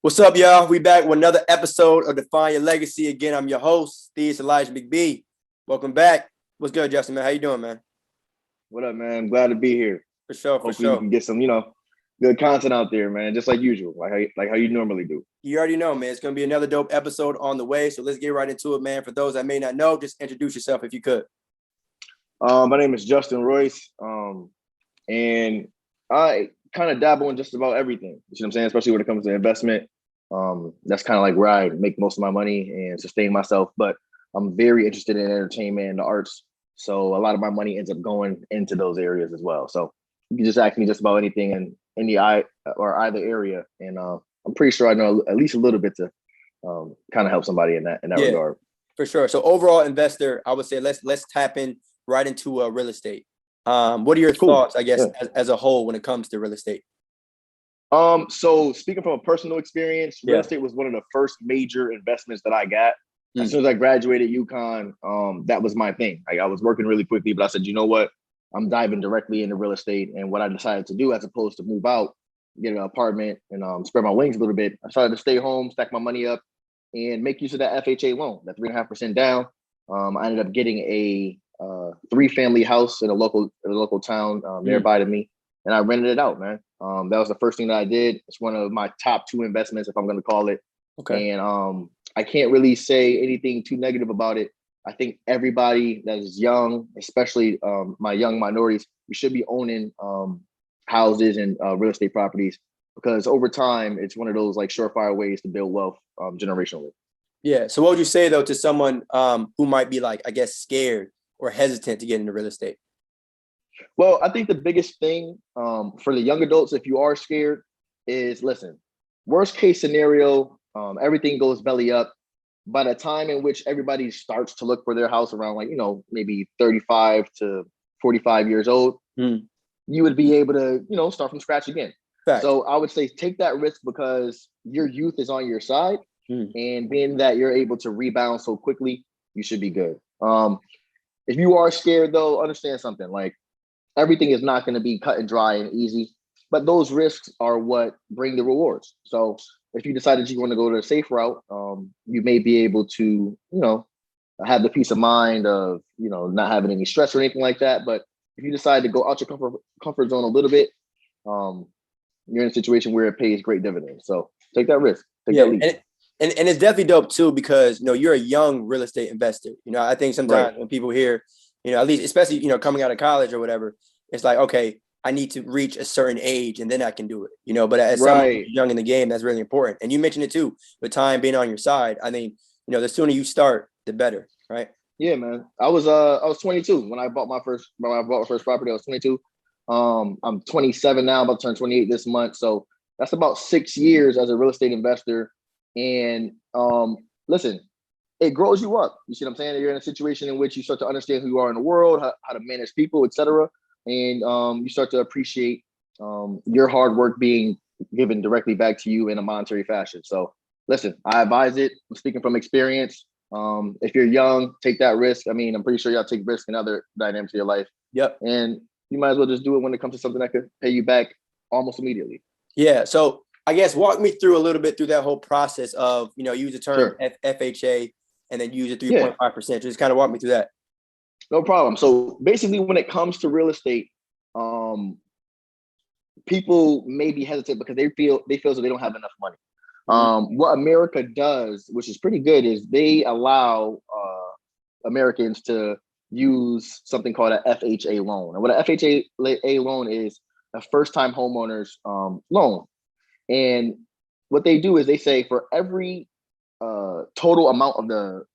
What's up, y'all? We back with another episode of Define Your Legacy. Again, I'm your host, Steve Elijah McBee. Welcome back. What's good, Justin, man? How you doing, man? What up, man? I'm glad to be here. For sure, Hopefully we can get some, good content out there, man. Just like usual, like how you normally do. You already know, man. It's going to be another dope episode on the way. So let's get right into it, man. For those that may not know, just introduce yourself if you could. My name is Justin Royce, and I kind of dabble in just about everything. You see what I'm saying? Especially when it comes to investment. That's kind of like where I make most of my money and sustain myself. But I'm very interested in entertainment and the arts. So a lot of my money ends up going into those areas as well. So you can just ask me just about anything in either area, and I'm pretty sure I know at least a little bit to kind of help somebody in that regard. For sure. So overall investor, I would say let's tap in right into real estate. What are your thoughts, I guess, as a whole when it comes to real estate? So speaking from a personal experience, real estate was one of the first major investments that I got. As soon as I graduated UConn, that was my thing. Like, I was working really quickly, but I said, you know what? I'm diving directly into real estate. And what I decided to do, as opposed to move out, get an apartment and spread my wings a little bit, I started to stay home, stack my money up, and make use of that FHA loan, that 3.5% down. I ended up getting a 3-family house in a local town nearby to me, and I rented it out, man. That was the first thing that I did. It's one of my top 2 investments, if I'm going to call it. Okay. And I can't really say anything too negative about it. I think everybody that is young, especially my young minorities, we should be owning houses and real estate properties, because over time, it's one of those like surefire ways to build wealth generationally. Yeah. So what would you say, though, to someone who might be like, I guess, scared or hesitant to get into real estate? Well, I think the biggest thing for the young adults, if you are scared, is listen, worst case scenario, everything goes belly up. By the time in which everybody starts to look for their house around, like, maybe 35 to 45 years old, you would be able to, start from scratch again. Fact. So I would say take that risk, because your youth is on your side. And being that you're able to rebound so quickly, you should be good. If you are scared, though, understand something. Like, everything is not going to be cut and dry and easy, but those risks are what bring the rewards. So if you decided you want to go to a safe route, you may be able to, have the peace of mind of, not having any stress or anything like that. But if you decide to go out your comfort zone a little bit, you're in a situation where it pays great dividends. So take that risk. Take that leap. And it's definitely dope too, because, you're a young real estate investor. I think sometimes when people hear, at least, especially, coming out of college or whatever, it's like, okay, I need to reach a certain age and then I can do it, but as someone who's young in the game, that's really important. And you mentioned it too, with time being on your side. I think, the sooner you start, the better, right? Yeah, man. I was 22 when I bought my first property. I was 22. I'm 27 now, about to turn 28 this month. So that's about 6 years as a real estate investor. And listen, it grows you up. You see what I'm saying? You're in a situation in which you start to understand who you are in the world, how to manage people, etc. And you start to appreciate your hard work being given directly back to you in a monetary fashion. So listen, I advise it. I'm speaking from experience. If you're young, take that risk. I mean, I'm pretty sure y'all take risk in other dynamics of your life. Yep. And you might as well just do it when it comes to something that could pay you back almost immediately. Yeah. So I guess walk me through a little bit through that whole process of, use the term FHA and then use the 3.5%. Just kind of walk me through that. No problem. So basically, when it comes to real estate, people may be hesitant because they feel as though they don't have enough money. What America does, which is pretty good, is they allow Americans to use something called an FHA loan. And what an FHA loan is, a first-time homeowner's loan. And what they do is they say for every total amount of the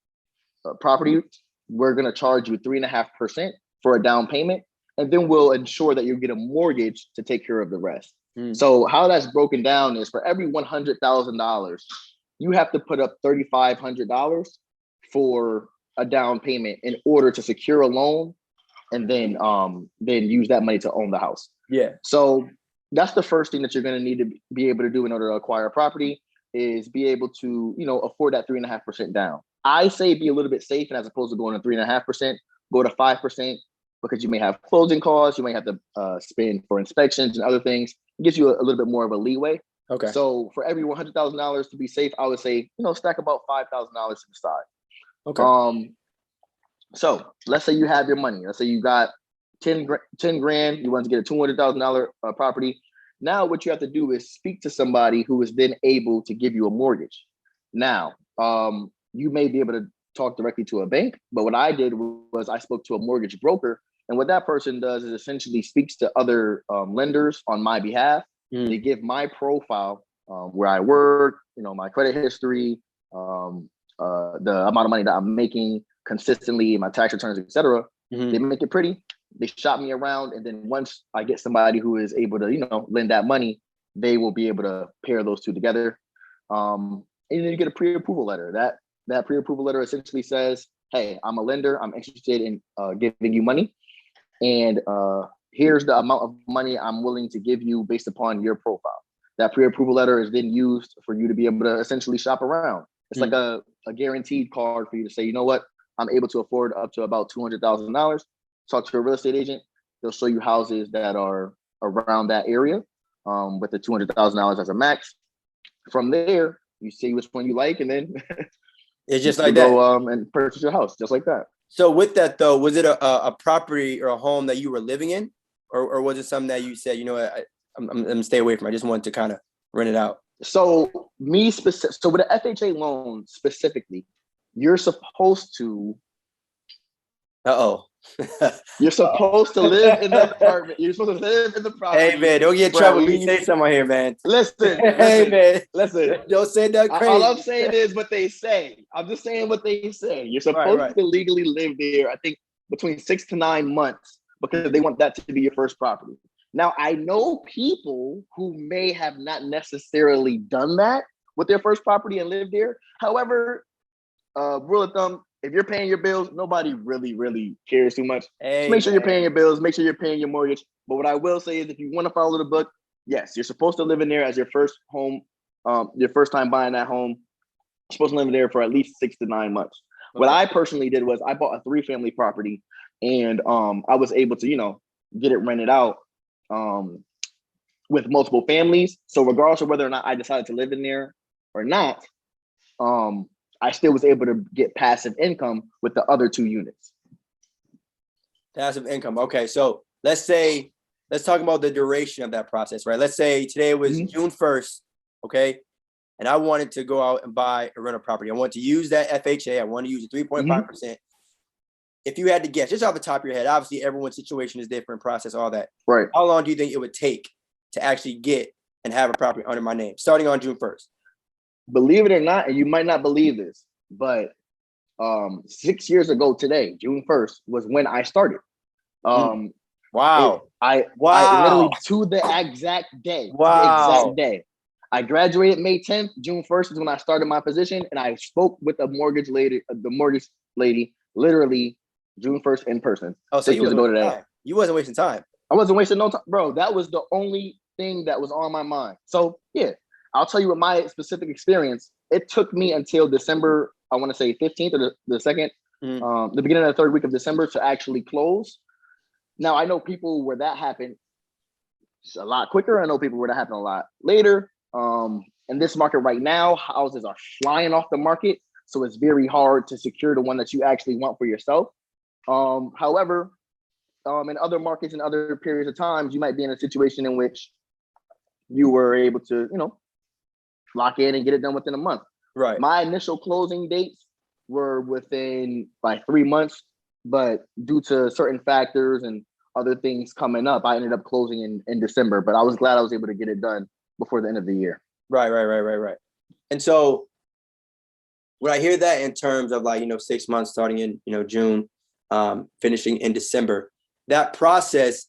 property, we're going to charge you 3.5% for a down payment, and then we'll ensure that you get a mortgage to take care of the rest. So how that's broken down is for every $100,000, you have to put up $3,500 for a down payment in order to secure a loan, and then use that money to own the house. Yeah. So that's the first thing that you're going to need to be able to do in order to acquire a property, is be able to, afford that 3.5% down. I say be a little bit safe, and as opposed to going to 3.5%, go to 5%, because you may have closing costs, you may have to spend for inspections and other things. It gives you a little bit more of a leeway. Okay. So for every $100,000 to be safe, I would say, stack about $5,000 to the side. Okay. So let's say you have your money. Let's say you got 10 grand. You want to get a $200,000 property. Now what you have to do is speak to somebody who is then able to give you a mortgage. Now, you may be able to talk directly to a bank, but what I did was I spoke to a mortgage broker. And what that person does is essentially speaks to other lenders on my behalf. They give my profile, where I work, my credit history, the amount of money that I'm making consistently, my tax returns, etc. They make it pretty. They shop me around, and then once I get somebody who is able to, lend that money, they will be able to pair those two together. And then you get a pre-approval letter. That pre-approval letter essentially says, "Hey, I'm a lender. I'm interested in giving you money, and here's the amount of money I'm willing to give you based upon your profile." That pre-approval letter is then used for you to be able to essentially shop around. It's like a guaranteed card for you to say, you know what, I'm able to afford up to about $200,000. Talk to a real estate agent. They'll show you houses that are around that area with the $200,000 as a max. From there, you see which one you like, and then it's just like that. Go and purchase your house just like that. So with that though, was it a property or a home that you were living in, or was it something that you said, I'm gonna stay away from? I just wanted to kind of rent it out. So so with an FHA loan specifically, you're supposed to. You're supposed to live in the apartment. You're supposed to live in the property. Hey man, don't get in trouble. You say something here, man. Listen, hey man, listen. Don't say that crazy. All I'm saying is what they say. I'm just saying what they say. You're supposed to legally live there, I think, between 6 to 9 months, because they want that to be your first property. Now, I know people who may have not necessarily done that with their first property and lived there. However, rule of thumb, if you're paying your bills, nobody really cares too much. Just make sure you're paying your bills, make sure you're paying your mortgage. But what I will say is, if you want to follow the book, yes, you're supposed to live in there as your first home, your first time buying that home. You're supposed to live in there for at least 6 to 9 months. Okay. What I personally did was I bought a 3-family property, and I was able to, get it rented out with multiple families. So regardless of whether or not I decided to live in there or not, I still was able to get passive income with the other 2 units. Passive income. Okay. So let's talk about the duration of that process, right? Let's say today was June 1st. Okay. And I wanted to go out and buy a rental property. I want to use that FHA. I want to use a 3.5%. If you had to guess, just off the top of your head, obviously everyone's situation is different, process, all that. Right. How long do you think it would take to actually get and have a property under my name starting on June 1st? Believe it or not, and you might not believe this, but 6 years ago today, June 1st, was when I started. Wow. I literally to the exact day. Wow. The exact day. I graduated May 10th. June 1st is when I started my position, and I spoke with the mortgage lady, literally June 1st in person. Oh, so you wasn't wasting time. I wasn't wasting no time, bro. That was the only thing that was on my mind. So yeah, I'll tell you what my specific experience. It took me until December, I want to say 15th or the 2nd, the beginning of the 3rd week of December to actually close. Now I know people where that happened a lot quicker. I know people where that happened a lot later. In this market right now, houses are flying off the market, so it's very hard to secure the one that you actually want for yourself. However, in other markets and other periods of times, you might be in a situation in which you were able to, lock in and get it done within a month. Right. My initial closing dates were within like 3 months, but due to certain factors and other things coming up, I ended up closing in December. But I was glad I was able to get it done before the end of the year. Right. And so when I hear that in terms of 6 months starting in, June, finishing in December, that process,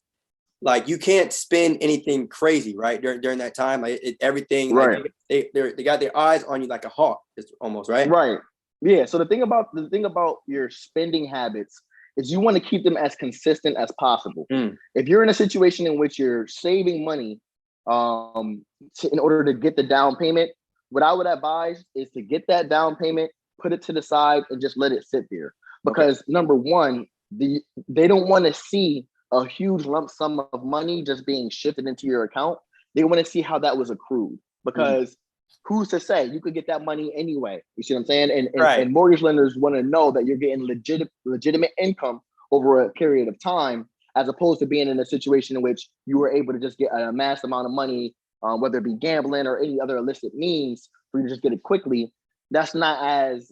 you can't spend anything crazy, right? During that time, everything, right. They got their eyes on you like a hawk, almost, right? Right. Yeah. So the thing about your spending habits is you want to keep them as consistent as possible. If you're in a situation in which you're saving money in order to get the down payment, what I would advise is to get that down payment, put it to the side, and just let it sit there. Because number one, they don't want to see a huge lump sum of money just being shifted into your account. They want to see how that was accrued. because who's to say? You could get that money anyway. You see what I'm saying? And Right. and mortgage lenders want to know that you're getting legitimate income over a period of time, as opposed to being in a situation in which you were able to just get a mass amount of money, whether it be gambling or any other illicit means, for you to just get it quickly. That's not as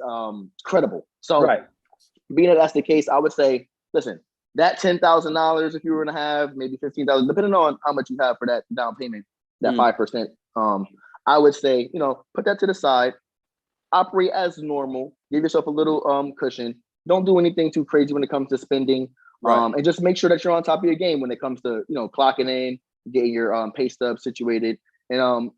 credible. So, Right. being that that's the case, I would say, listen, that $10,000, if you were to have maybe 15,000, depending on how much you have for that down payment, that 5%, I would say, put that to the side, operate as normal, give yourself a little cushion. Don't do anything too crazy when it comes to spending. Right. And just make sure that you're on top of your game when it comes to, clocking in, getting your pay stub situated. And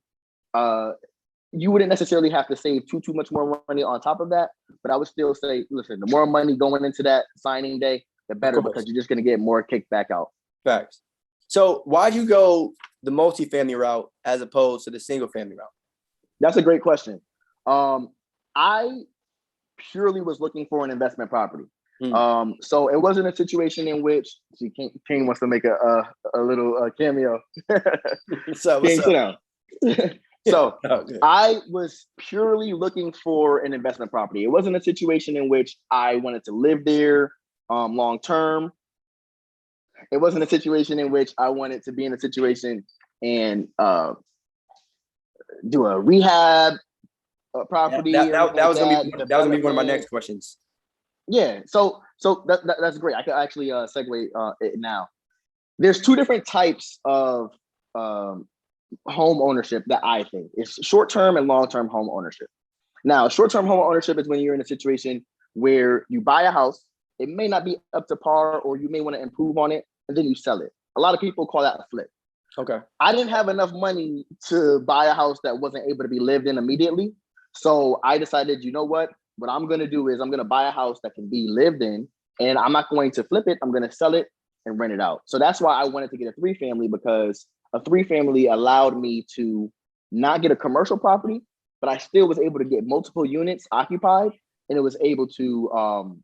you wouldn't necessarily have to save too much more money on top of that. But I would still say, listen, the more money going into that signing day, the better, because you're just going to get more kickback out. Facts. So why'd you go the multifamily route as opposed to the single family route? That's a great question. I purely was looking for an investment property. So it wasn't a situation in which King wants to make a little cameo. What's up? King, sit down. So I was purely looking for an investment property. It wasn't a situation in which I wanted to live there long term. It wasn't a situation in which I wanted to be in a situation and do a rehab property. That was gonna be one of my next questions. Yeah, so that's great. I can actually segue it now. There's two different types of home ownership that I think. It's short-term and long-term home ownership. Now, short-term home ownership is when you're in a situation where you buy a house, it may not be up to par, or you may want to improve on it, and then you sell it. A lot of people call that a flip. Okay. I didn't have enough money to buy a house that wasn't able to be lived in immediately. So I decided, you know what I'm going to do is I'm going to buy a house that can be lived in, and I'm not going to flip it. I'm going to sell it and rent it out. So that's why I wanted to get a 3-family, because a 3-family allowed me to not get a commercial property, but I still was able to get multiple units occupied, and it was able to,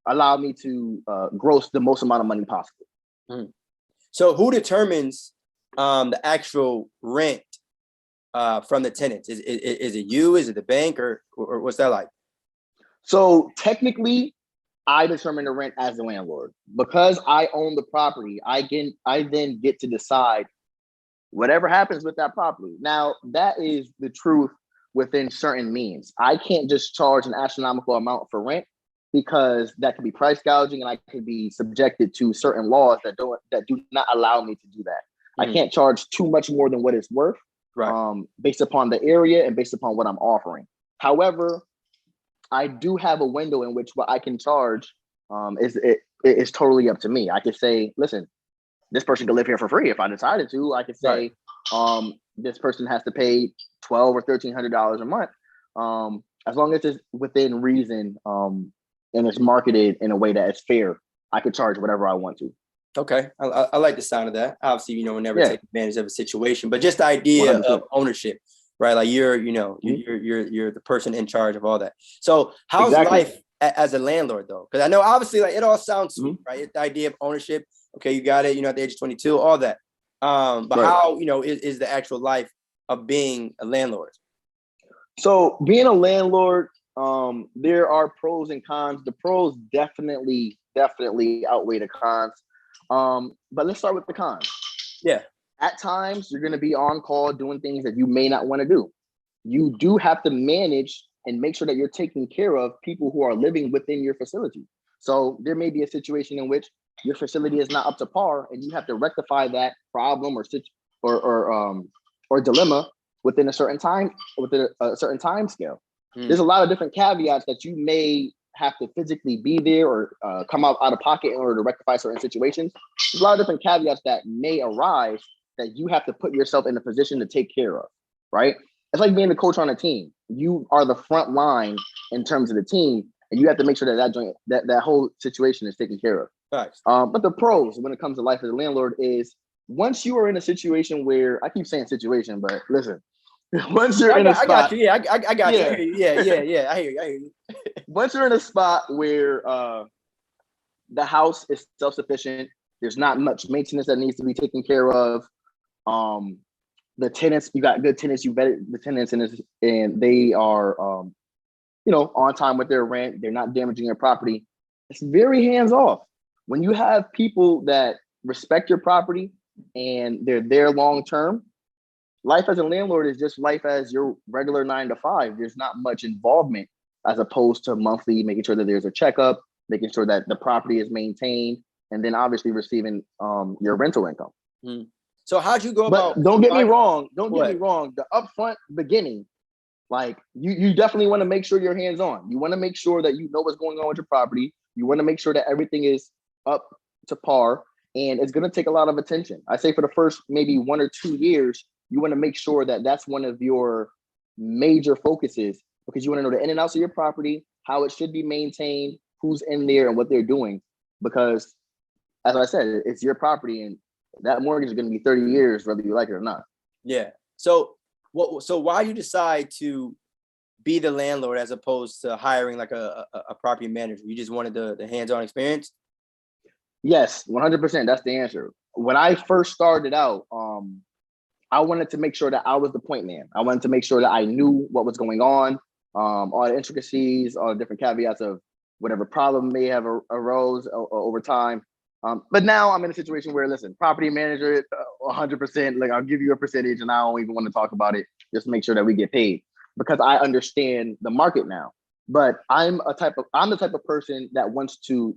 allow me to gross the most amount of money possible. So who determines the actual rent from the tenants? Is it you? Is it the bank, or what's that like? So technically, I determine the rent as the landlord. Because I own the property, I then get to decide whatever happens with that property. Now, that is the truth within certain means. I can't just charge an astronomical amount for rent, because that could be price gouging, and I could be subjected to certain laws that do not allow me to do that. I can't charge too much more than what it's worth, right? Based upon the area and based upon what I'm offering. However, I do have a window in which what I can charge is totally up to me. I could say, listen, this person can live here for free if I decided to. I could say, this person has to pay $1,200 or $1,300 a month, as long as it's within reason, and it's marketed in a way that is fair. I could charge whatever I want to. Okay, I like the sound of that. Obviously, we'll never take advantage of a situation, but just the idea 100%. Of ownership, right? Like you're the person in charge of all that. So how's life as a landlord though? Because I know obviously like it all sounds sweet, right? The idea of ownership. Okay, you got it. At the age of 22, all that. But how is the actual life of being a landlord? So being a landlord, there are pros and cons. The pros definitely outweigh the cons. But let's start with the cons. Yeah. At times, you're going to be on call doing things that you may not want to do. You do have to manage and make sure that you're taking care of people who are living within your facility. So there may be a situation in which your facility is not up to par, and you have to rectify that problem or dilemma within a certain time scale. There's a lot of different caveats that you may have to physically be there or come out of pocket in order to rectify certain situations. There's a lot of different caveats that may arise that you have to put yourself in a position to take care of, right? It's like being the coach on a team. You are the front line in terms of the team, and you have to make sure that whole situation is taken care of. Right. But the pros when it comes to life as a landlord is, once you are in a situation where, I keep saying situation, but listen, once you're in a spot, I got you. Yeah, I got you. Yeah. I hear you. Once you're in a spot where the house is self-sufficient, there's not much maintenance that needs to be taken care of. the tenants, you got good tenants, you vetted the tenants, and they are, on time with their rent. They're not damaging your property. It's very hands off. When you have people that respect your property and they're there long term, life as a landlord is just life as your regular 9 to 5. There's not much involvement as opposed to monthly, making sure that there's a checkup, making sure that the property is maintained, and then obviously receiving your rental income. Mm. So how'd you go about? But don't get me wrong. Don't get me wrong. The upfront beginning, like you definitely want to make sure you're hands on. You want to make sure that you know what's going on with your property. You want to make sure that everything is up to par, and it's going to take a lot of attention. I say for the first maybe 1 or 2 years, you want to make sure that that's one of your major focuses, because you want to know the in and outs of your property, how it should be maintained, who's in there, and what they're doing. Because, as I said, it's your property, and that mortgage is going to be 30 years, whether you like it or not. Yeah. So why you decide to be the landlord as opposed to hiring like a property manager? You just wanted the hands-on experience? Yes, 100%. That's the answer. When I first started out, I wanted to make sure that I was the point man. I wanted to make sure that I knew what was going on, all the intricacies, all the different caveats of whatever problem may have arose over time. But now I'm in a situation where, listen, property manager, 100%, like I'll give you a percentage and I don't even want to talk about it. Just make sure that we get paid, because I understand the market now. But I'm the type of person that wants to,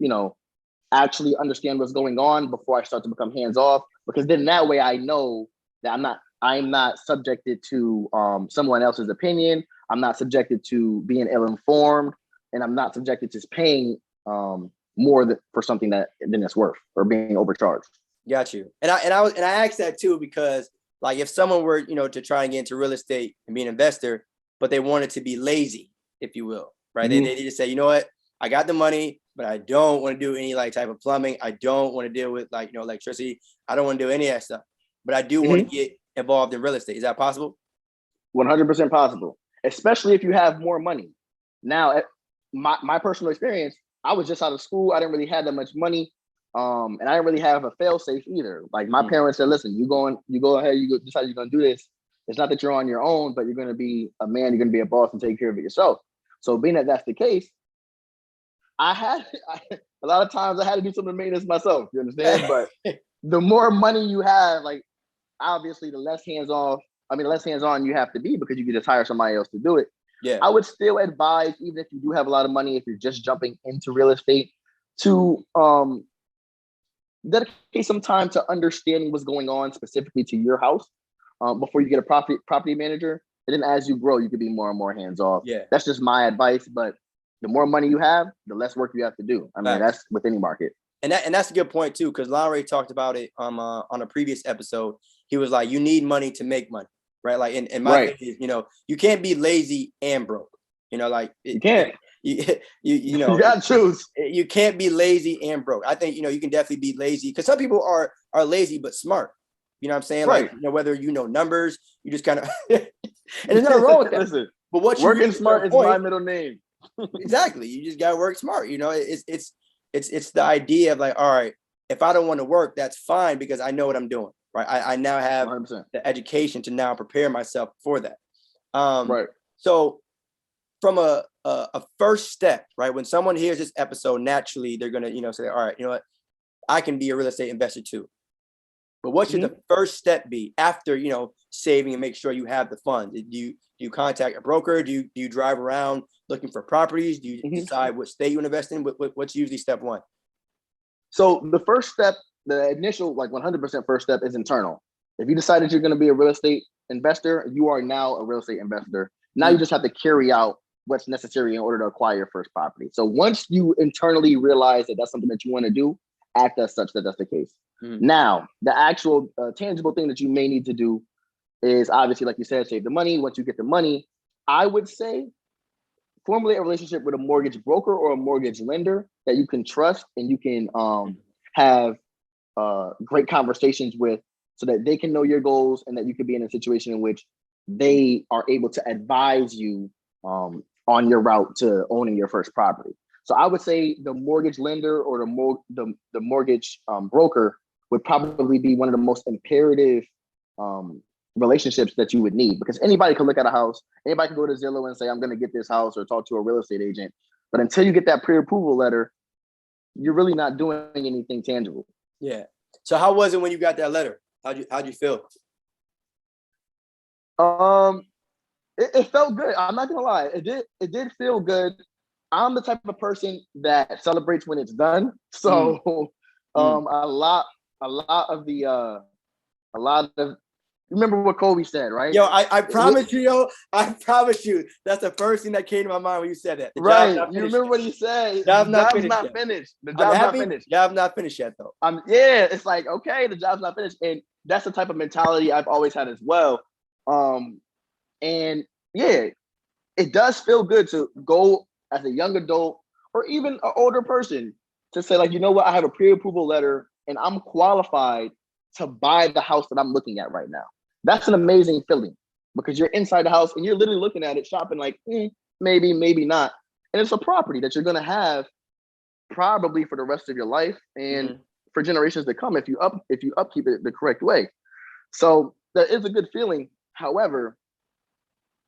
actually understand what's going on before I start to become hands off, because then that way I know that I'm not subjected to someone else's opinion. I'm not subjected to being ill-informed, and I'm not subjected to paying more for something than it's worth, or being overcharged. Got you. And I asked that too, because like if someone were, to try and get into real estate and be an investor, but they wanted to be lazy, if you will, right? Mm-hmm. They just say, you know what, I got the money, but I don't want to do any like type of plumbing. I don't want to deal with like, electricity. I don't want to do any of that stuff, but I do want to get involved in real estate. Is that possible? 100% possible, especially if you have more money. Now, my personal experience, I was just out of school. I didn't really have that much money. And I didn't really have a fail safe either. Like my parents said, listen, you go ahead, decide you're going to do this. It's not that you're on your own, but you're going to be a man, you're going to be a boss and take care of it yourself. So being that that's the case, a lot of times I had to do some of the maintenance myself, you understand? But the more money you have, like obviously the less hands-on you have to be, because you can just hire somebody else to do it. Yeah. I would still advise, even if you do have a lot of money, if you're just jumping into real estate, to dedicate some time to understanding what's going on specifically to your house before you get a property manager. And then as you grow, you can be more and more hands-off. Yeah. That's just my advice. But the more money you have, the less work you have to do. I mean, that's with any market. And that's a good point too, because Lonray talked about it on a previous episode. He was like, you need money to make money, right? Like in my opinion, you can't be lazy and broke. You can't. You gotta choose. You can't be lazy and broke. I think you can definitely be lazy, because some people are lazy but smart. You know what I'm saying? Right. Like whether numbers, you just kind of and there's nothing wrong with that. Listen, but what working smart is my middle name. Exactly. You just gotta work smart. It's the idea of like, all right, if I don't want to work, that's fine, because I know what I'm doing. Right. I now have 100%. the education to now prepare myself for that. Right. So from a first step, right? When someone hears this episode, naturally they're gonna, say, all right, you know what, I can be a real estate investor too. But what should the first step be after, saving and make sure you have the funds? Do you contact a broker? Do you drive around looking for properties? Do you decide what state you invest in? What's usually step one? So the first step, the initial, like 100% first step, is internal. If you decided you're going to be a real estate investor, you are now a real estate investor. Now you just have to carry out what's necessary in order to acquire your first property. So once you internally realize that that's something that you want to do, act as such that that's the case. Now, the actual tangible thing that you may need to do is obviously, like you said, save the money. Once you get the money, I would say formulate a relationship with a mortgage broker or a mortgage lender that you can trust and you can have great conversations with, so that they can know your goals and that you could be in a situation in which they are able to advise you on your route to owning your first property. So I would say the mortgage lender or the mortgage broker would probably be one of the most imperative relationships that you would need, because anybody can look at a house, anybody can go to Zillow and say, I'm going to get this house, or talk to a real estate agent. But until you get that pre-approval letter, you're really not doing anything tangible. Yeah. So how was it when you got that letter? How'd you feel? It felt good. I'm not gonna lie. It did feel good. I'm the type of person that celebrates when it's done. So a lot of you remember what Kobe said, right? Yo, I promise you, I promise you, that's the first thing that came to my mind when you said that. Right. You remember what he said? The job's not finished. The job's not finished. Job's not finished yet, though. Yeah, it's like, okay, the job's not finished. And that's the type of mentality I've always had as well. And yeah, it does feel good to go as a young adult or even an older person to say, like, you know what, I have a pre-approval letter and I'm qualified to buy the house that I'm looking at right now. That's an amazing feeling, because you're inside the house and you're literally looking at it, shopping like, maybe, maybe not. And it's a property that you're going to have probably for the rest of your life and for generations to come if you upkeep it the correct way. So that is a good feeling. However,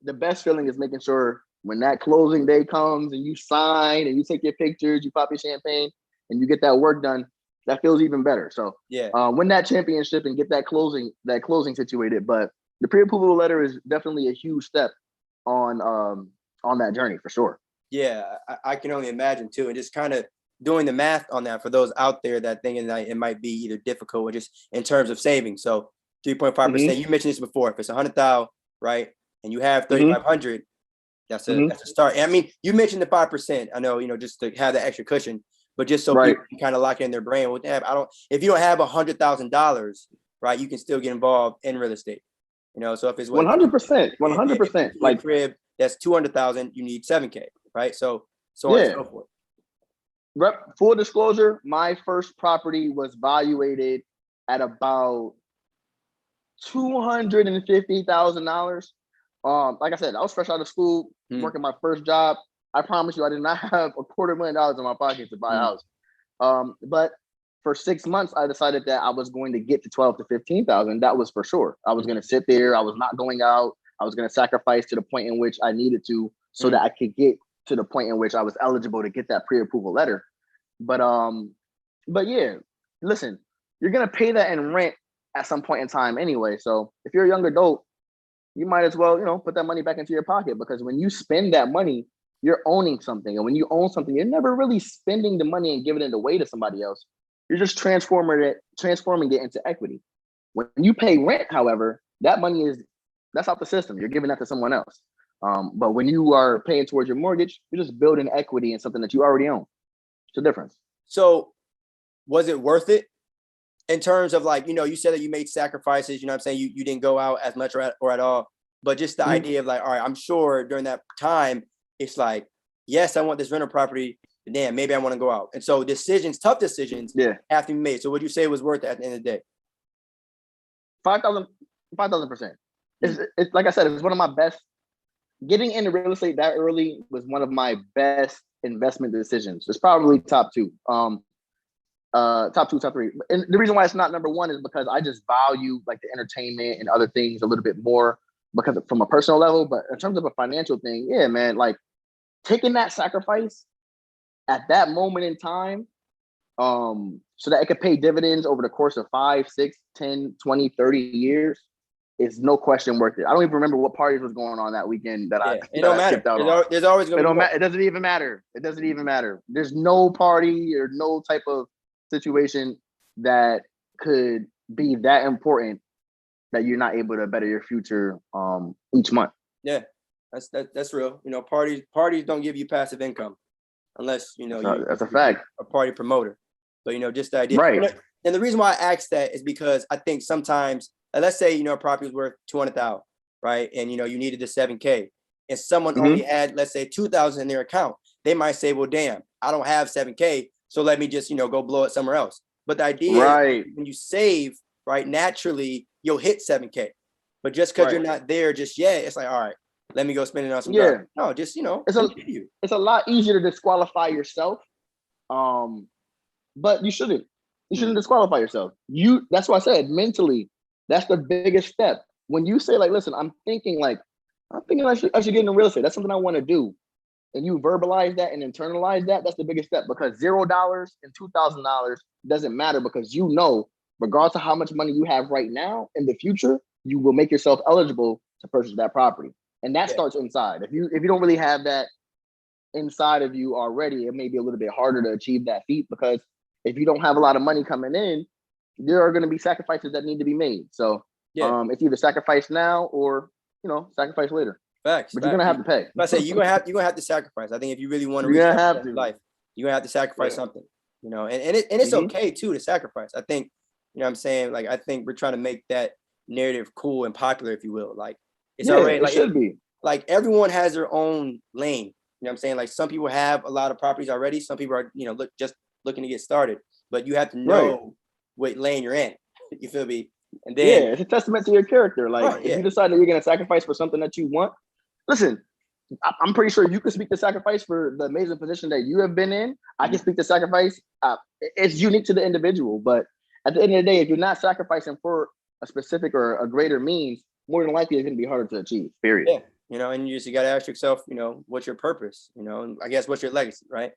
the best feeling is making sure when that closing day comes and you sign and you take your pictures, you pop your champagne and you get that work done, that feels even better. So win that championship and get that closing situated. But the pre-approval letter is definitely a huge step on that journey for sure. Yeah, I can only imagine too. And just kind of doing the math on that for those out there that thinking that it might be either difficult or just in terms of saving. So 3.5%, you mentioned this before. If it's 100,000, right, and you have 3,500, that's a start. And I mean, you mentioned the 5%. I know, just to have that extra cushion. But just so people can kind of lock it in their brain, well, damn, if you don't have $100,000, right, you can still get involved in real estate. So if it's 100%, like crib, that's 200,000, you need 7K, right? So on and so forth. Full disclosure, my first property was valuated at about $250,000. Like I said, I was fresh out of school, working my first job. I promise you, I did not have $250,000 in my pocket to buy a house. But for 6 months, I decided that I was going to get to 12 to 15,000. That was for sure. I was going to sit there. I was not going out. I was going to sacrifice to the point in which I needed to, so that I could get to the point in which I was eligible to get that pre-approval letter. But yeah, listen, you're going to pay that in rent at some point in time anyway. So if you're a young adult, you might as well, put that money back into your pocket, because when you spend that money, you're owning something. And when you own something, you're never really spending the money and giving it away to somebody else. You're just transforming it into equity. When you pay rent, however, that money that's out the system. You're giving that to someone else. But when you are paying towards your mortgage, you're just building equity in something that you already own. It's a difference. So was it worth it in terms of, like, you said that you made sacrifices, you know what I'm saying? You didn't go out as much or at all, but just the idea of, like, all right, I'm sure during that time, it's like, yes, I want this rental property. Damn, maybe I want to go out. And so tough decisions have to be made. So would you say it was worth it at the end of the day? 5,000%. It's like I said, it was one of my best. Getting into real estate that early was one of my best investment decisions. It's probably top two, top three. And the reason why it's not number one is because I just value, like, the entertainment and other things a little bit more, because from a personal level. But in terms of a financial thing, yeah, man, like, taking that sacrifice at that moment in time, so that it could pay dividends over the course of 5, 6, 10, 20, 30 years is no question worth it. I don't even remember what parties was going on that weekend that I skipped out on. There's always going to be. It doesn't even matter. It doesn't even matter. There's no party or no type of situation that could be that important that you're not able to better your future each month. Yeah, that's real. Parties don't give you passive income unless that's a fact. A party promoter. But just the idea. Right. And the reason why I asked that is because I think sometimes, let's say a property was worth 200,000, right? And you needed the 7K, and someone only had, let's say, 2,000 in their account. They might say, well, damn, I don't have 7K, so let me just go blow it somewhere else. But the idea is, when you save, right, naturally you'll hit 7K. But just because you're not there just yet, it's like, all right, let me go spend it on some garbage. No, just it's a lot easier to disqualify yourself. But you shouldn't. You shouldn't disqualify yourself. That's why I said mentally, that's the biggest step. when you say like, listen, I'm thinking I should get into real estate. That's something I want to do. And you verbalize that and internalize that, that's the biggest step, because $0 and $2,000 doesn't matter, because you know, regardless of how much money you have right now, in the future, you will make yourself eligible to purchase that property. And that starts inside. If you don't really have that inside of you already, it may be a little bit harder to achieve that feat, because if you don't have a lot of money coming in, there are going to be sacrifices that need to be made. So it's either sacrifice now or, sacrifice later. Facts. But you're gonna have to pay. I say you're gonna have to sacrifice. I think if you really want to reach that life, you're gonna have to sacrifice something. And it's okay too to sacrifice. I think, what I'm saying, like, I think we're trying to make that narrative cool and popular, if you will. Like, it's already like, it should be. Like, everyone has their own lane. You know what I'm saying? Like, some people have a lot of properties already. Some people are, just looking to get started. But you have to know what lane you're in. You feel me? And then it's a testament to your character. Like, if you decide that you're gonna sacrifice for something that you want, listen, I'm pretty sure you can speak to sacrifice for the amazing position that you have been in. I can speak to sacrifice. It's unique to the individual, but at the end of the day, if you're not sacrificing for a specific or a greater means, more than likely it's going to be harder to achieve. Period. Yeah, and you got to ask yourself, what's your purpose? And I guess what's your legacy, right?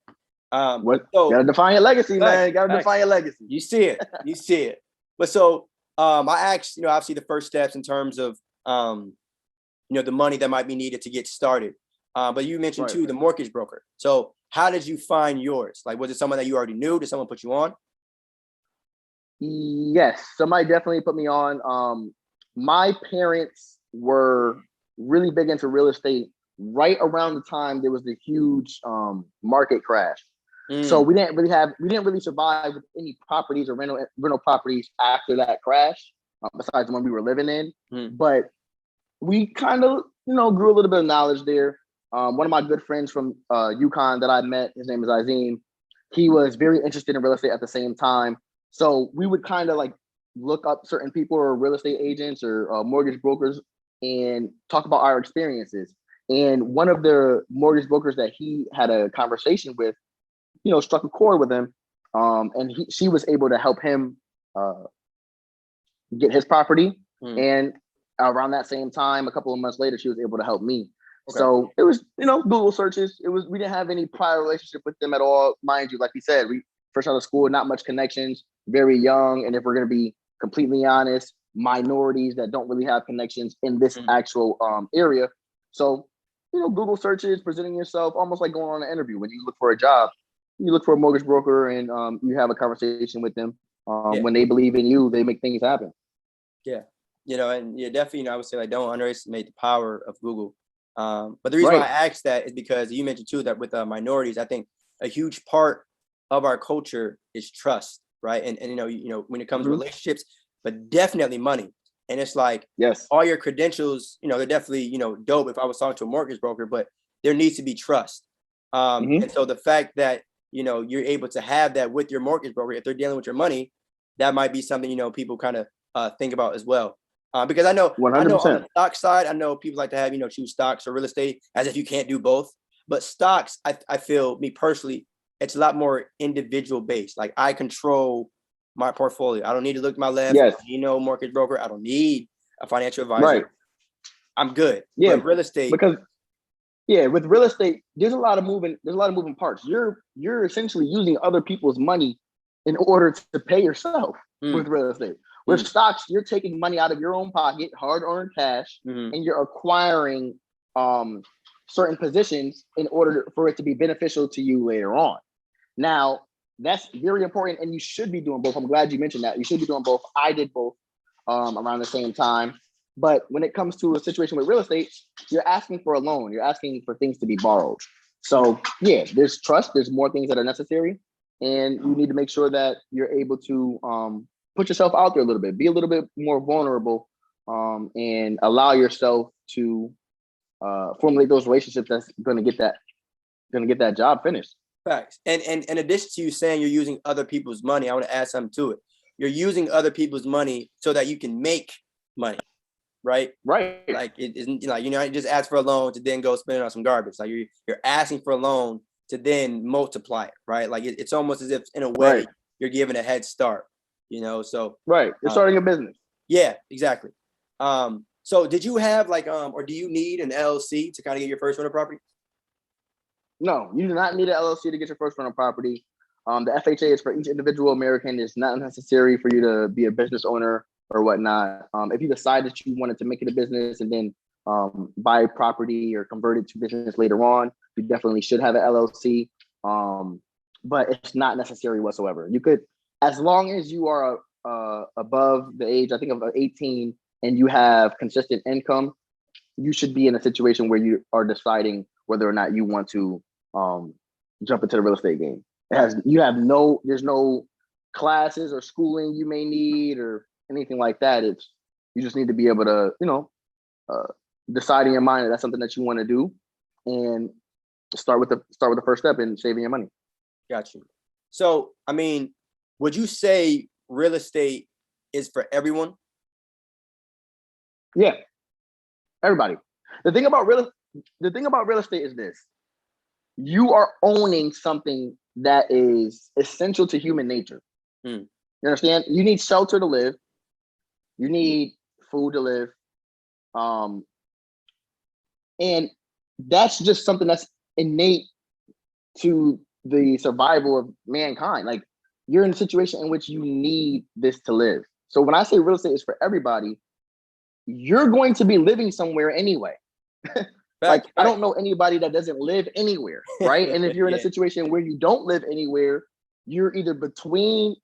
Gotta define your legacy, man. Gotta define your legacy. You see it. But so I asked, obviously the first steps in terms of the money that might be needed to get started. But you mentioned too the mortgage broker. So how did you find yours? Like, was it someone that you already knew? Did someone put you on? Yes, somebody definitely put me on. My parents were really big into real estate right around the time there was the huge market crash. So we didn't really survive with any properties or rental properties after that crash, besides the one we were living in. But we kind of, grew a little bit of knowledge there. One of my good friends from UConn that I met, his name is Azim. He was very interested in real estate at the same time. So we would kind of like look up certain people or real estate agents or mortgage brokers and talk about our experiences. And one of the mortgage brokers that he had a conversation with, struck a chord with him. And she was able to help him get his property. And around that same time, a couple of months later, she was able to help me. Okay. So it was, Google searches. We didn't have any prior relationship with them at all. Mind you, like we said, we first out of school, not much connections, very young. And if we're going to be completely honest, minorities that don't really have connections in this actual area. So, Google searches, presenting yourself almost like going on an interview. When you look for a job, you look for a mortgage broker and you have a conversation with them. When they believe in you, they make things happen. Yeah. Definitely, I would say, like, don't underestimate the power of Google. But the reason why I asked that is because you mentioned too that with minorities, I think a huge part of our culture is trust, right? And when it comes to relationships, but definitely money. And it's like, all your credentials, they're definitely, dope if I was talking to a mortgage broker, but there needs to be trust. And so the fact that, you're able to have that with your mortgage broker, if they're dealing with your money, that might be something, people kind of think about as well. Because I know 100%. I know on the stock side, I know people like to have, choose stocks or real estate as if you can't do both. But stocks, I feel, me personally, it's a lot more individual based. Like, I control my portfolio. I don't need to look to my left. I don't need no mortgage broker. I don't need a financial advisor. Right. I'm good. Yeah. But real estate. Because with real estate, there's a lot of moving parts. You're essentially using other people's money in order to pay yourself with real estate. With stocks, you're taking money out of your own pocket, hard-earned cash, and you're acquiring certain positions in order for it to be beneficial to you later on. Now, that's very important, and you should be doing both. I'm glad you mentioned that. You should be doing both. I did both around the same time. But when it comes to a situation with real estate, you're asking for a loan. You're asking for things to be borrowed. So, there's trust. There's more things that are necessary, and you need to make sure that you're able to put yourself out there a little bit, be a little bit more vulnerable, and allow yourself to formulate those relationships that's going to get that job finished. Facts. And in addition to you saying you're using other people's money, I want to add something to it. You're using other people's money so that you can make money, right? Right. Like, it isn't like, you just ask for a loan to then go spend it on some garbage. Like, you're asking for a loan to then multiply it, right? Like, it's almost as if in a way you're giving a head start. So you're starting a business. Yeah, exactly. So So did you have like, or do you need an LLC to kind of get your first rental property? No, you do not need an LLC to get your first rental property. The FHA is for each individual American. It's not necessary for you to be a business owner or whatnot. If you decide that you wanted to make it a business and then buy property or convert it to business later on, you definitely should have an LLC. But it's not necessary whatsoever. You could, as long as you are above the age, I think, of 18, and you have consistent income, you should be in a situation where you are deciding whether or not you want to jump into the real estate game. There's no classes or schooling you may need or anything like that. You just need to be able to, decide in your mind that that's something that you want to do, and start with the first step in saving your money. Got you. So, I mean, would you say real estate is for everyone? Yeah, everybody. The thing about real estate is this: you are owning something that is essential to human nature. You understand? You need shelter to live. You need food to live. And that's just something that's innate to the survival of mankind. Like, you're in a situation in which you need this to live. So when I say real estate is for everybody, you're going to be living somewhere anyway. Like, I don't know anybody that doesn't live anywhere, right? And if you're in a situation where you don't live anywhere, you're either between,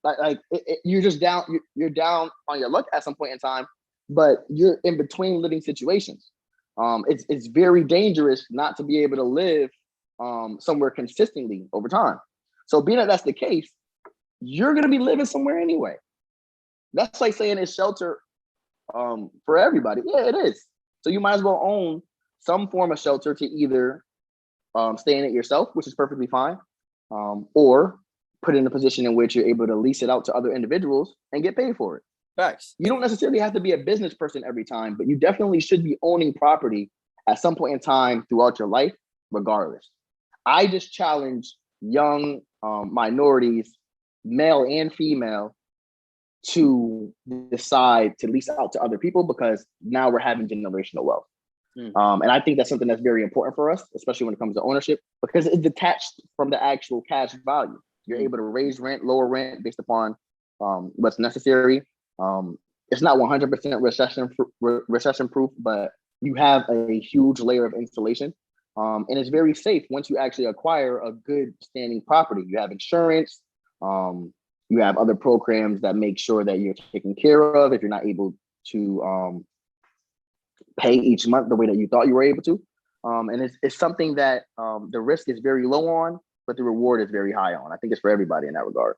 you're just down, you're down on your luck at some point in time, but you're in between living situations. It's very dangerous not to be able to live somewhere consistently over time. So being that that's the case, you're going to be living somewhere anyway. That's like saying it's shelter for everybody. Yeah, it is. So you might as well own some form of shelter to either stay in it yourself, which is perfectly fine, or put in a position in which you're able to lease it out to other individuals and get paid for it. Facts. You don't necessarily have to be a business person every time, but you definitely should be owning property at some point in time throughout your life, regardless. I just challenge young minorities, male and female, to decide to lease out to other people, because now we're having generational wealth. And I think that's something that's very important for us, especially when it comes to ownership, because it's detached from the actual cash value. You're able to raise rent, lower rent based upon what's necessary. It's not 100% recession proof, but you have a huge layer of insulation. And it's very safe once you actually acquire a good standing property. You have insurance. You have other programs that make sure that you're taken care of if you're not able to pay each month the way that you thought you were able to. And it's something that the risk is very low on, but the reward is very high on. I think it's for everybody in that regard.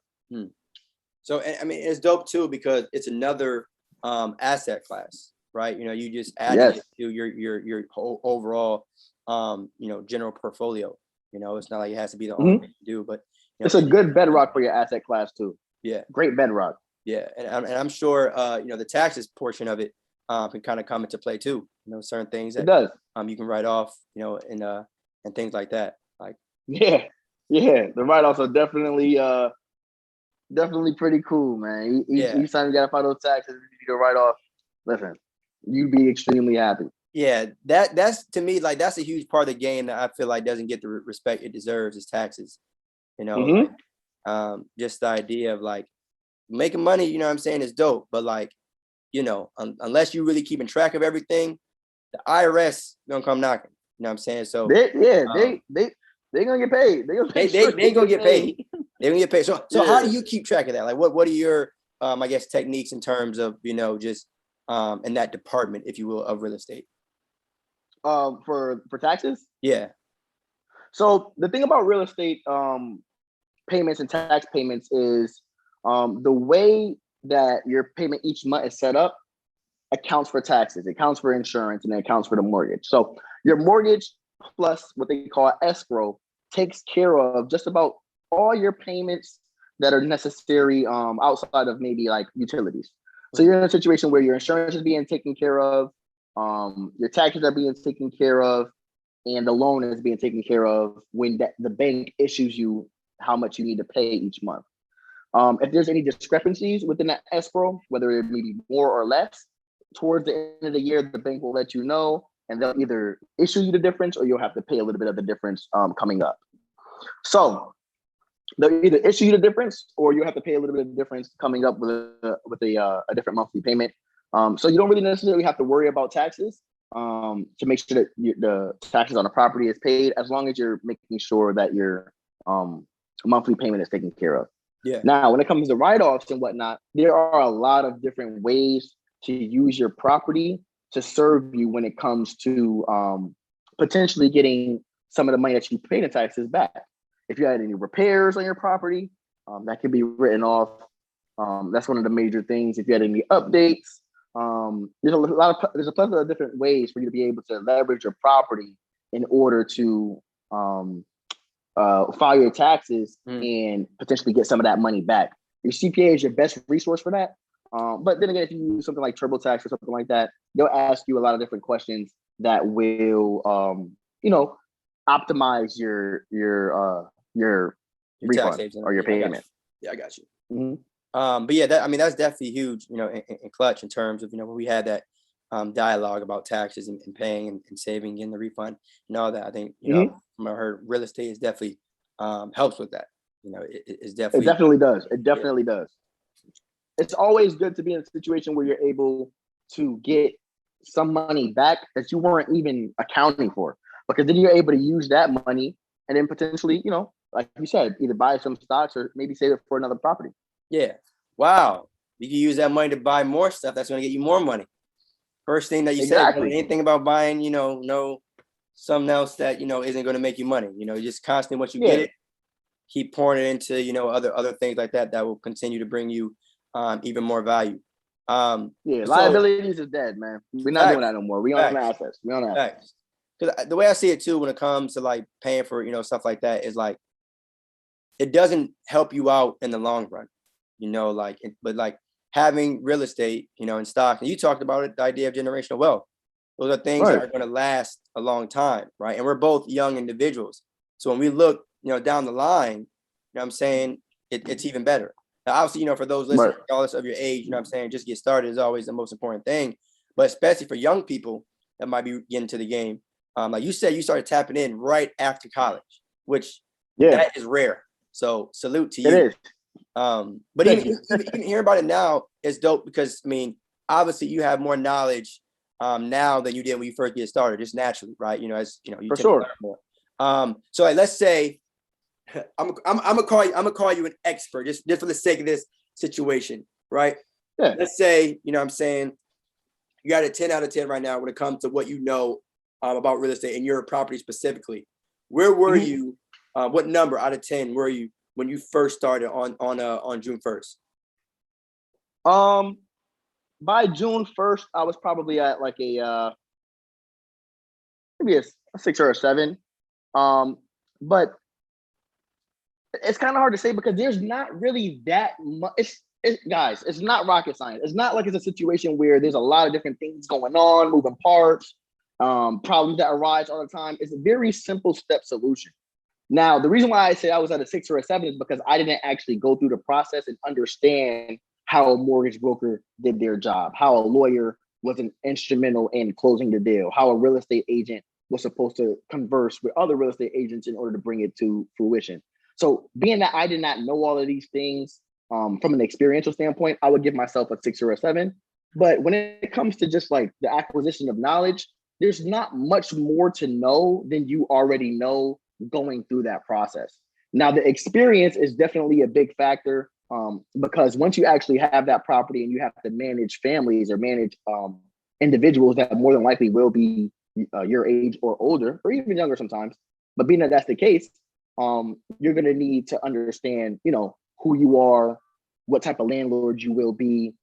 So, I mean, it's dope too, because it's another asset class, right? You just added it to your whole overall, general portfolio. It's not like it has to be the only thing you do, but it's a good bedrock for your asset class too. Yeah, great bedrock. Yeah, and I'm sure the taxes portion of it can kind of come into play too. Certain things that it does. You can write off, and things like that. Like the write-offs are definitely pretty cool, man. Each time you gotta file those taxes, you need to write off. Listen, you'd be extremely happy. Yeah, that's to me, like, that's a huge part of the game that I feel like doesn't get the respect it deserves, is taxes. Just the idea of like making money, what I'm saying, is dope, but like, unless you really keeping track of everything, the IRS gonna come knocking. You know what I'm saying? So they're gonna get paid. They gonna get paid. They're gonna get paid. So how do you keep track of that? Like, what are your I guess techniques in terms of just in that department, if you will, of real estate? For taxes? Yeah. So the thing about real estate payments and tax payments is the way that your payment each month is set up accounts for taxes, it accounts for insurance, and it accounts for the mortgage. So your mortgage plus what they call escrow takes care of just about all your payments that are necessary outside of maybe like utilities. So you're in a situation where your insurance is being taken care of, your taxes are being taken care of, and the loan is being taken care of when the bank issues you how much you need to pay each month. If there's any discrepancies within that escrow, whether it may be more or less, towards the end of the year, the bank will let you know, and they'll either issue you the difference or you'll have to pay a little bit of the difference coming up. So they'll either issue you the difference or you have to pay a little bit of the difference coming up with a different monthly payment. So you don't really necessarily have to worry about taxes to make sure that the taxes on the property is paid, as long as you're making sure that your monthly payment is taken care of. Yeah. Now, when it comes to write-offs and whatnot, there are a lot of different ways to use your property to serve you when it comes to potentially getting some of the money that you paid in taxes back. If you had any repairs on your property, that can be written off. That's one of the major things. If you had any updates, there's a plethora of different ways for you to be able to leverage your property in order to file your taxes and potentially get some of that money back. Your CPA is your best resource for that. But then again, if you use something like TurboTax or something like that, they'll ask you a lot of different questions that will, optimize your refund or your payment. I got you. Mm-hmm. But yeah, that's definitely huge, in clutch in terms of, when we had that dialogue about taxes and paying and saving, getting the refund and all that. I think, from what I heard, real estate is definitely helps with that. It's definitely. It definitely does. It definitely does. It's always good to be in a situation where you're able to get some money back that you weren't even accounting for, because then you're able to use that money and then potentially, like you said, either buy some stocks or maybe save it for another property. Yeah. Wow. You can use that money to buy more stuff. That's going to get you more money. First thing that you said, anything about buying, no something else that, isn't going to make you money. Just constantly once you get it, keep pouring it into, other things like that will continue to bring you even more value. Liabilities is dead, man. We're not doing that no more. We own assets. Because the way I see it too, when it comes to like paying for, stuff like that, is like, it doesn't help you out in the long run, but like having real estate, and stock, and you talked about it, the idea of generational wealth. Those are things that are going to last a long time, right? And we're both young individuals. So when we look, down the line, I'm saying it's even better. Now, obviously, for those listening, regardless of your age, I'm saying just get started is always the most important thing. But especially for young people that might be getting to the game, like you said, you started tapping in right after college, which that is rare. So salute to you. It is. But even hearing about it now is dope, because obviously you have more knowledge now than you did when you first get started, just naturally, right? You for sure. More. So like, let's say I'm gonna call you an expert just for the sake of this situation, right? Yeah. Let's say, I'm saying you got a 10 out of 10 right now when it comes to what about real estate and your property specifically. Where were you? What number out of 10 were you when you first started on June 1st? By June 1st, I was probably at like maybe a 6 or a 7. But it's kind of hard to say because there's not really that much. Guys, it's not rocket science. It's not like it's a situation where there's a lot of different things going on, moving parts, problems that arise all the time. It's a very simple step solution. Now, the reason why I say I was at a 6 or a 7 is because I didn't actually go through the process and understand how a mortgage broker did their job, how a lawyer was an instrumental in closing the deal, how a real estate agent was supposed to converse with other real estate agents in order to bring it to fruition. So being that I did not know all of these things from an experiential standpoint, I would give myself a 6 or a 7. But when it comes to just like the acquisition of knowledge, there's not much more to know than you already know going through that process. Now, the experience is definitely a big factor because once you actually have that property and you have to manage families or manage individuals that more than likely will be your age or older, or even younger sometimes, but being that that's the case, you're going to need to understand, who you are, what type of landlord you will be,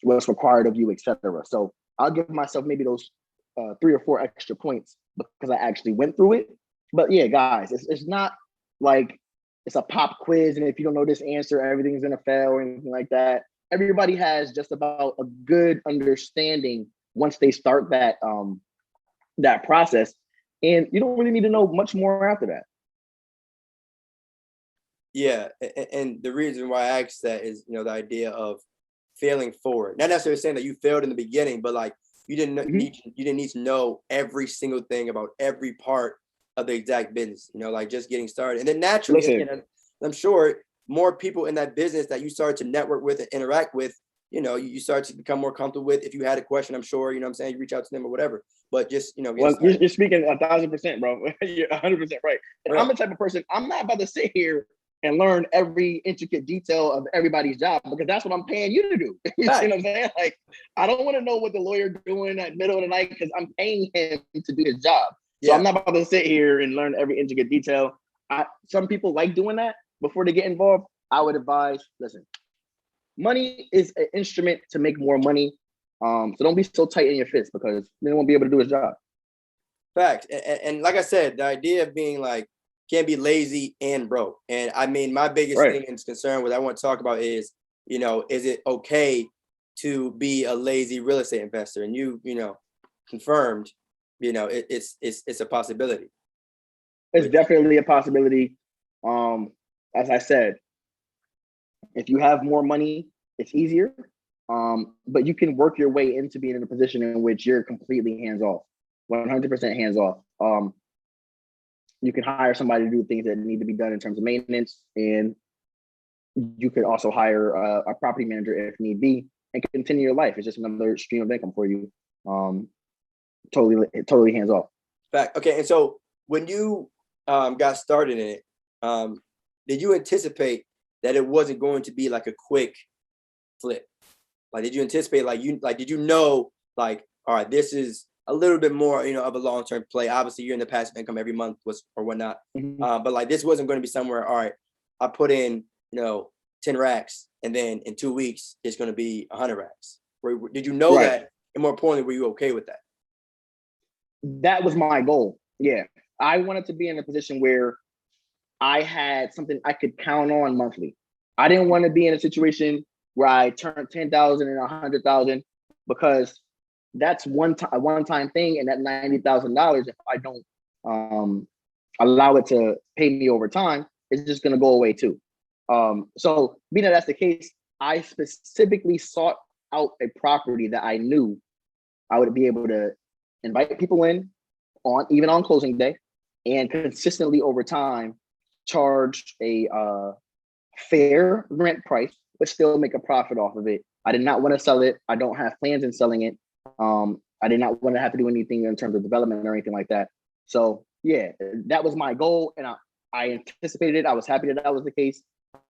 what's required of you, etc. So I'll give myself maybe those 3 or 4 extra points because I actually went through it. But yeah, guys, it's not like it's a pop quiz, and if you don't know this answer, everything's gonna fail or anything like that. Everybody has just about a good understanding once they start that that process, and you don't really need to know much more after that. Yeah, and the reason why I asked that is, the idea of failing forward? Not necessarily saying that you failed in the beginning, but like you didn't need to know every single thing about every part of the exact business, you know, like just getting started. And then naturally, and I'm sure more people in that business that you start to network with and interact with, you know, you start to become more comfortable with. If you had a question, I'm sure, you know what I'm saying, you reach out to them or whatever. But just, you know, well, you're speaking 1,000%, bro. You're 100% right. And I'm the type of person, I'm not about to sit here and learn every intricate detail of everybody's job, because that's what I'm paying you to do. You see what I'm saying? Like, I don't want to know what the lawyer doing at middle of the night, because I'm paying him to do his job. So I'm not about to sit here and learn every intricate detail. Some people like doing that before they get involved. I would advise, listen, money is an instrument to make more money. So don't be so tight in your fist, because then won't be able to do his job. Facts. And like I said, the idea of being like, can't be lazy and broke. And I mean, my biggest thing and concern, what I want to talk about is, you know, is it okay to be a lazy real estate investor? And you know, confirmed, you know, it's a possibility. It's definitely a possibility. As I said, if you have more money, it's easier. But you can work your way into being in a position in which you're completely hands off, 100% hands off. You can hire somebody to do things that need to be done in terms of maintenance, and you could also hire a property manager if need be, and continue your life. It's just another stream of income for you. Totally hands off. Fact. Okay, and so when you got started in it, did you anticipate that it wasn't going to be like a quick flip? Like, did you anticipate, did you know, like, all right, this is a little bit more, you know, of a long-term play. Obviously, you're in the passive income every month or whatnot. But like, this wasn't going to be somewhere, all right, I put in, you know, 10 racks, and then in 2 weeks, it's going to be 100 racks. Did you know that? And more importantly, were you okay with that? That was my goal. Yeah. I wanted to be in a position where I had something I could count on monthly. I didn't want to be in a situation where I turned 10,000 and 100,000, because that's a one-time thing, and that $90,000, if I don't allow it to pay me over time, it's just going to go away too. So being that that's the case, I specifically sought out a property that I knew I would be able to invite people in even on closing day, and consistently over time charge a fair rent price, but still make a profit off of it. I did not want to sell it. I don't have plans in selling it. I did not want to have to do anything in terms of development or anything like that. So yeah, that was my goal, and I anticipated it. I was happy that was the case.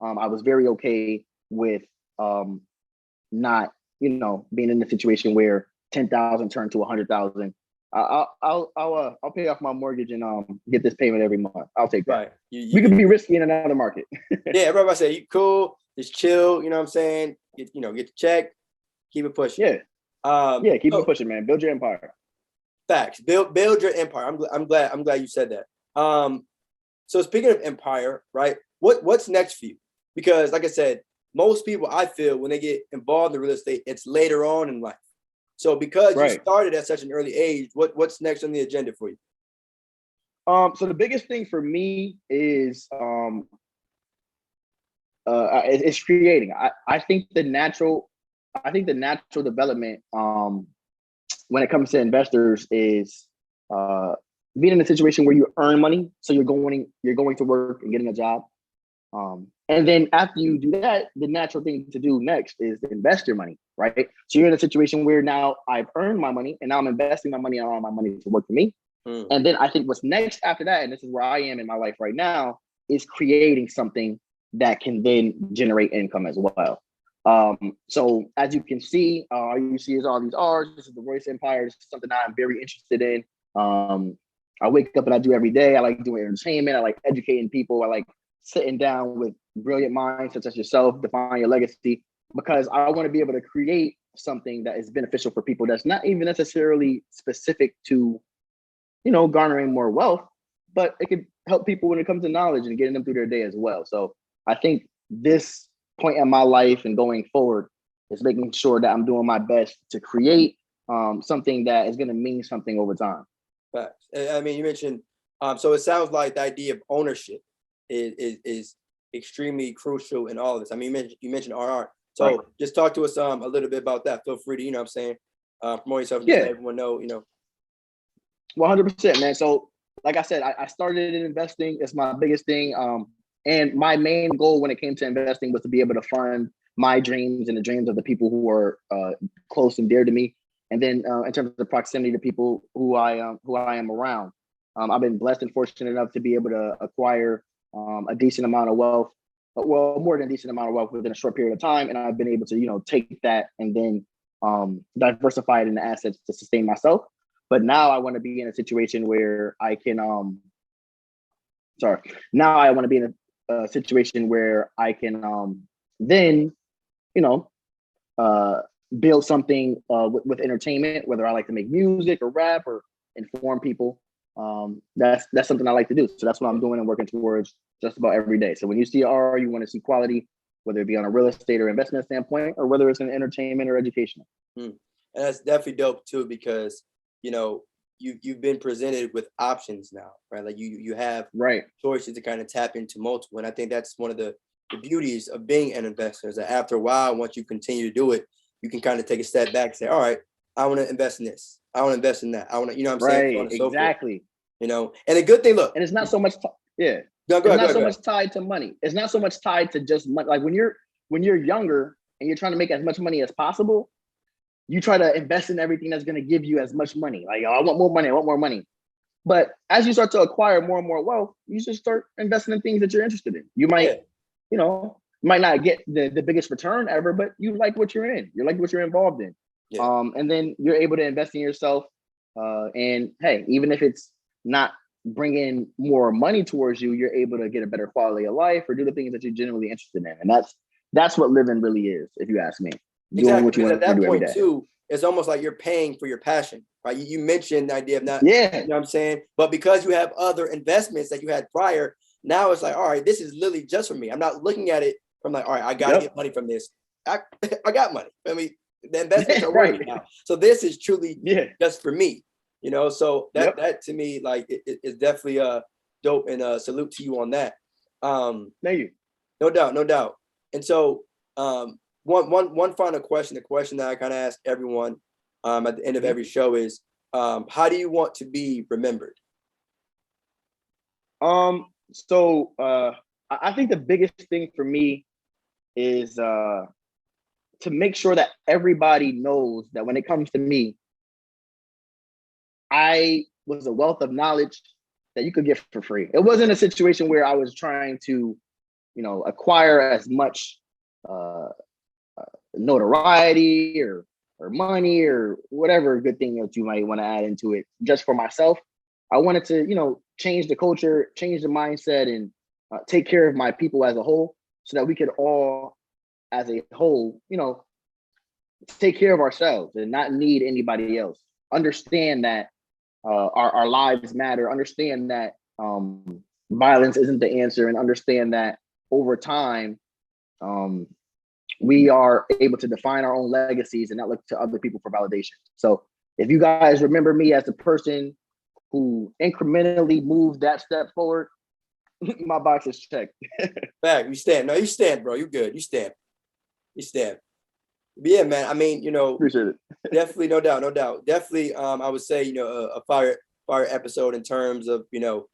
I was very okay with not, you know, being in a situation where 10,000 turned to 100,000. I'll pay off my mortgage and get this payment every month. I'll take that. Right. We can be risky in another market. Yeah, everybody say you cool, just chill. You know what I'm saying? Get the check, keep it pushing. Yeah. Keep it pushing, man. Build your empire. Facts. Build your empire. I'm glad you said that. So speaking of empire, right? What's next for you? Because like I said, most people, I feel, when they get involved in real estate, it's later on in life. So because you started at such an early age, what's next on the agenda for you? So the biggest thing for me is it's creating. I think the natural development when it comes to investors is being in a situation where you earn money. So you're going to work and getting a job. And then after you do that, the natural thing to do next is to invest your money, right? So you're in a situation where now I've earned my money, and now I'm investing my money, and I want my money to work for me. And then I think what's next after that, and this is where I am in my life right now, is creating something that can then generate income as well. So as you can see, all you see is all these R's. This is the Royce Empire. This is something that I'm very interested in. I wake up and I do every day. I like doing entertainment. I like educating people. I like sitting down with brilliant minds such as yourself, define your legacy, because I want to be able to create something that is beneficial for people that's not even necessarily specific to, you know, garnering more wealth, but it could help people when it comes to knowledge and getting them through their day as well. So I think this point in my life and going forward is making sure that I'm doing my best to create something that is going to mean something over time. Facts. I mean, you mentioned, so it sounds like the idea of ownership is extremely crucial in all of this. I mean, you mentioned RR. So just talk to us a little bit about that. Feel free to, you know what I'm saying, promote yourself and just let everyone know, you know. 100%, man. So like I said, I started in investing. It's my biggest thing. And my main goal when it came to investing was to be able to fund my dreams and the dreams of the people who are close and dear to me. And then in terms of the proximity to people who I am around, I've been blessed and fortunate enough to be able to acquire a decent amount of wealth, well, more than a decent amount of wealth within a short period of time. And I've been able to, you know, take that and then diversify it into assets to sustain myself. But now I want to be in a situation where I can, now I want to be in a situation where I can then, you know, build something with entertainment, whether I like to make music or rap or inform people. That's something I like to do. So that's what I'm doing and working towards just about every day. So when you see R, you want to see quality, whether it be on a real estate or investment standpoint, or whether it's in entertainment or educational. And that's definitely dope too, because, you know, you've been presented with options now, right? Like you have choices to kind of tap into multiple. And I think that's one of the beauties of being an investor, is that after a while, once you continue to do it, you can kind of take a step back and say, all right, I want to invest in this. I want to invest in that. I want to, you know what I'm saying? Right, exactly. You know, and the good thing, look. And it's not so much, it's not so much tied to money. It's not so much tied to just money. Like when you're younger and you're trying to make as much money as possible, you try to invest in everything that's going to give you as much money. Like, oh, I want more money. I want more money. But as you start to acquire more and more wealth, you should start investing in things that you're interested in. You might, you know, might not get the biggest return ever, but you like what you're in. You like what you're involved in. And then you're able to invest in yourself. And hey, even if it's not bringing more money towards you, you're able to get a better quality of life or do the things that you're genuinely interested in. And that's what living really is, if you ask me. Exactly. Because at that point too, it's almost like you're paying for your passion, right? You mentioned the idea of not, you know what I'm saying? But because you have other investments that you had prior, now it's like, all right, this is literally just for me. I'm not looking at it from like, all right, I got to get money from this. I got money. I mean, the investments are working now. So this is truly just for me, you know? So that to me, like, is definitely dope, and salute to you on that. Thank you. No doubt. And so, one final question, the question that I kind of ask everyone at the end of every show is, how do you want to be remembered? So I think the biggest thing for me is to make sure that everybody knows that when it comes to me, I was a wealth of knowledge that you could get for free. It wasn't a situation where I was trying to, you know, acquire as much notoriety or money or whatever good thing that you might want to add into it just for myself. I wanted to, you know, change the culture, change the mindset, and take care of my people as a whole, so that we could all, as a whole, you know, take care of ourselves and not need anybody else. Understand that our lives matter. Understand that violence isn't the answer, and understand that over time, we are able to define our own legacies and not look to other people for validation. So if you guys remember me as the person who incrementally moved that step forward, my box is checked. Back, you stand. No, you stand, bro. You good. You stand. But yeah, man. I mean, you know, appreciate it. Definitely, no doubt. Definitely, I would say, you know, a fire episode in terms of, you know,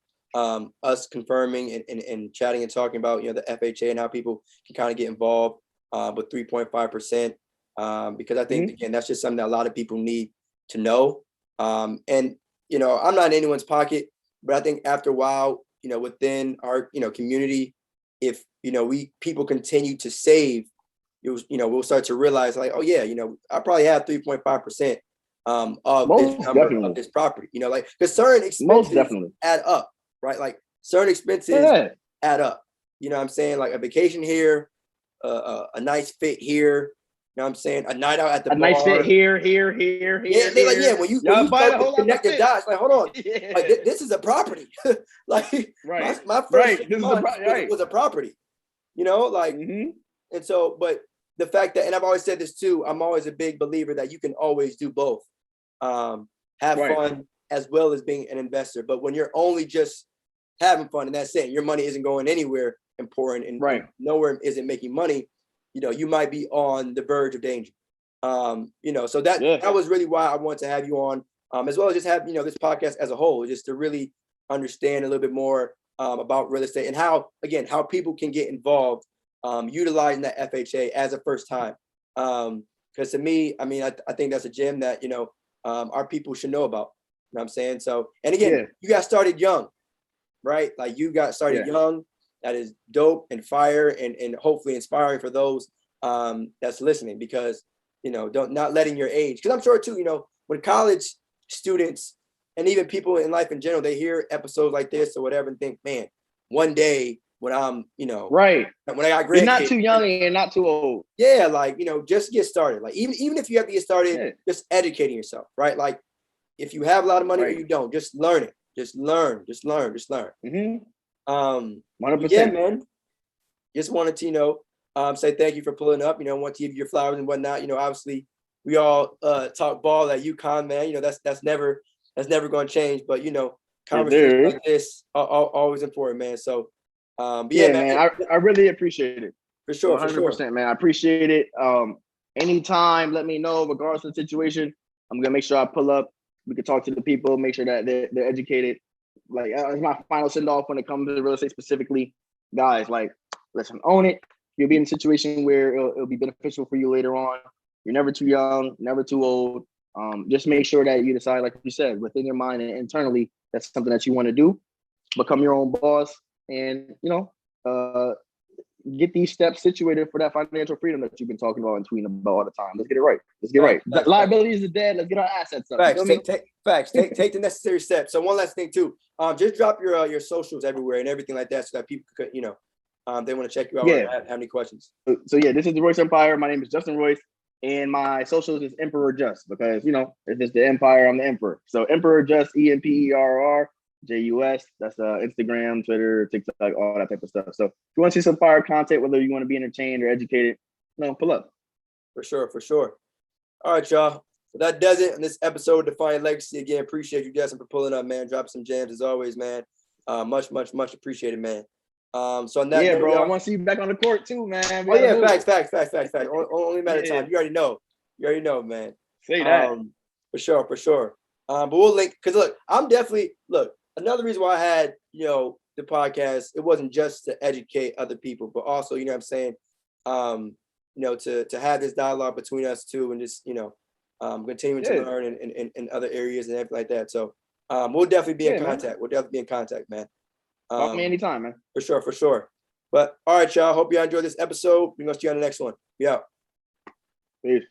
us confirming and chatting and talking about, you know, the FHA and how people can kind of get involved with 3.5%, because I think again, that's just something that a lot of people need to know. And you know, I'm not in anyone's pocket, but I think after a while, you know, within our, you know, community, if, you know, people continue to save, you know, we'll start to realize like, oh yeah, you know, I probably have 3.5% of this number of this property, you know, like, because certain expenses add up, right? Like certain expenses add up, you know what I'm saying? Like a vacation here, a nice fit here, you know what I'm saying? A night out at the bar. Nice fit here. Yeah, like, yeah, when you start to connect the dots, like, hold on, like this is a property. Like my first was a property, you know, like, and so, but the fact that, and I've always said this too, I'm always a big believer that you can always do both. Have fun as well as being an investor. But when you're only just having fun and that's it, your money isn't going anywhere important and nowhere isn't making money, you might be on the verge of danger. So that was really why I wanted to have you on, as well as just have, this podcast as a whole, just to really understand a little bit more about real estate and how people can get involved, utilizing that FHA as a first time. Because to me, I mean, I think that's a gem that, our people should know about. You know what I'm saying? So, and again, you got started young, right? Like you got started young. That is dope and fire and hopefully inspiring for those that's listening, because, not letting your age, because I'm sure too, when college students and even people in life in general, they hear episodes like this or whatever and think, man, one day when I'm, right, when I got grandkids, you're not too young and not too old. Yeah, like, just get started. Like even if you have to get started, just educating yourself, right? Like if you have a lot of money or you don't, just learn it. Just learn. Mm-hmm. 100%. Yeah, man. Just wanted to, say thank you for pulling up. Want to give you your flowers and whatnot. Obviously we all talk ball at UConn, man. That's never going to change. But conversations like this are always important, man. So, but yeah, man. I really appreciate it. For sure, 100%, man. I appreciate it. Anytime, let me know. Regardless of the situation, I'm gonna make sure I pull up. We can talk to the people, make sure that they're educated. Like as my final send off when it comes to real estate specifically, guys. Like, listen, own it. You'll be in a situation where it'll be beneficial for you later on. You're never too young, never too old. Just make sure that you decide, like you said, within your mind and internally, that's something that you want to do. Become your own boss, and get these steps situated for that financial freedom that you've been talking about and tweeting about all the time. Let's get it right. Facts. Liabilities are dead. Let's get our assets up. Facts. Take the necessary steps. So one last thing too. Just drop your socials everywhere and everything like that, so that people could, they want to check you out. Or have any questions. So this is the Royce Empire. My name is Justin Royce, and my socials is Emperor Just, because if it's the Empire, I'm the Emperor. So Emperor Just, EMPERR. JUS, that's Instagram, Twitter, TikTok, all that type of stuff. So if you want to see some fire content, whether you want to be entertained or educated, pull up. For sure. All right, y'all. So that does it in this episode of Defiant Legacy. Again, appreciate you, Justin, for pulling up, man. Drop some jams as always, man. Much appreciated, man. So on that note, bro, I want to see you back on the court too, man. Facts. Only matter of time. You already know, man. Say that. For sure. But we'll link, because another reason why I had, the podcast, it wasn't just to educate other people, but also, what I'm saying, to have this dialogue between us two and just, continuing to learn in other areas and everything like that. So we'll definitely be in contact. Man. We'll definitely be in contact, man. Call me anytime, man. For sure. But all right, y'all. Hope you enjoyed this episode. We're going to see you on the next one. Be out. Peace.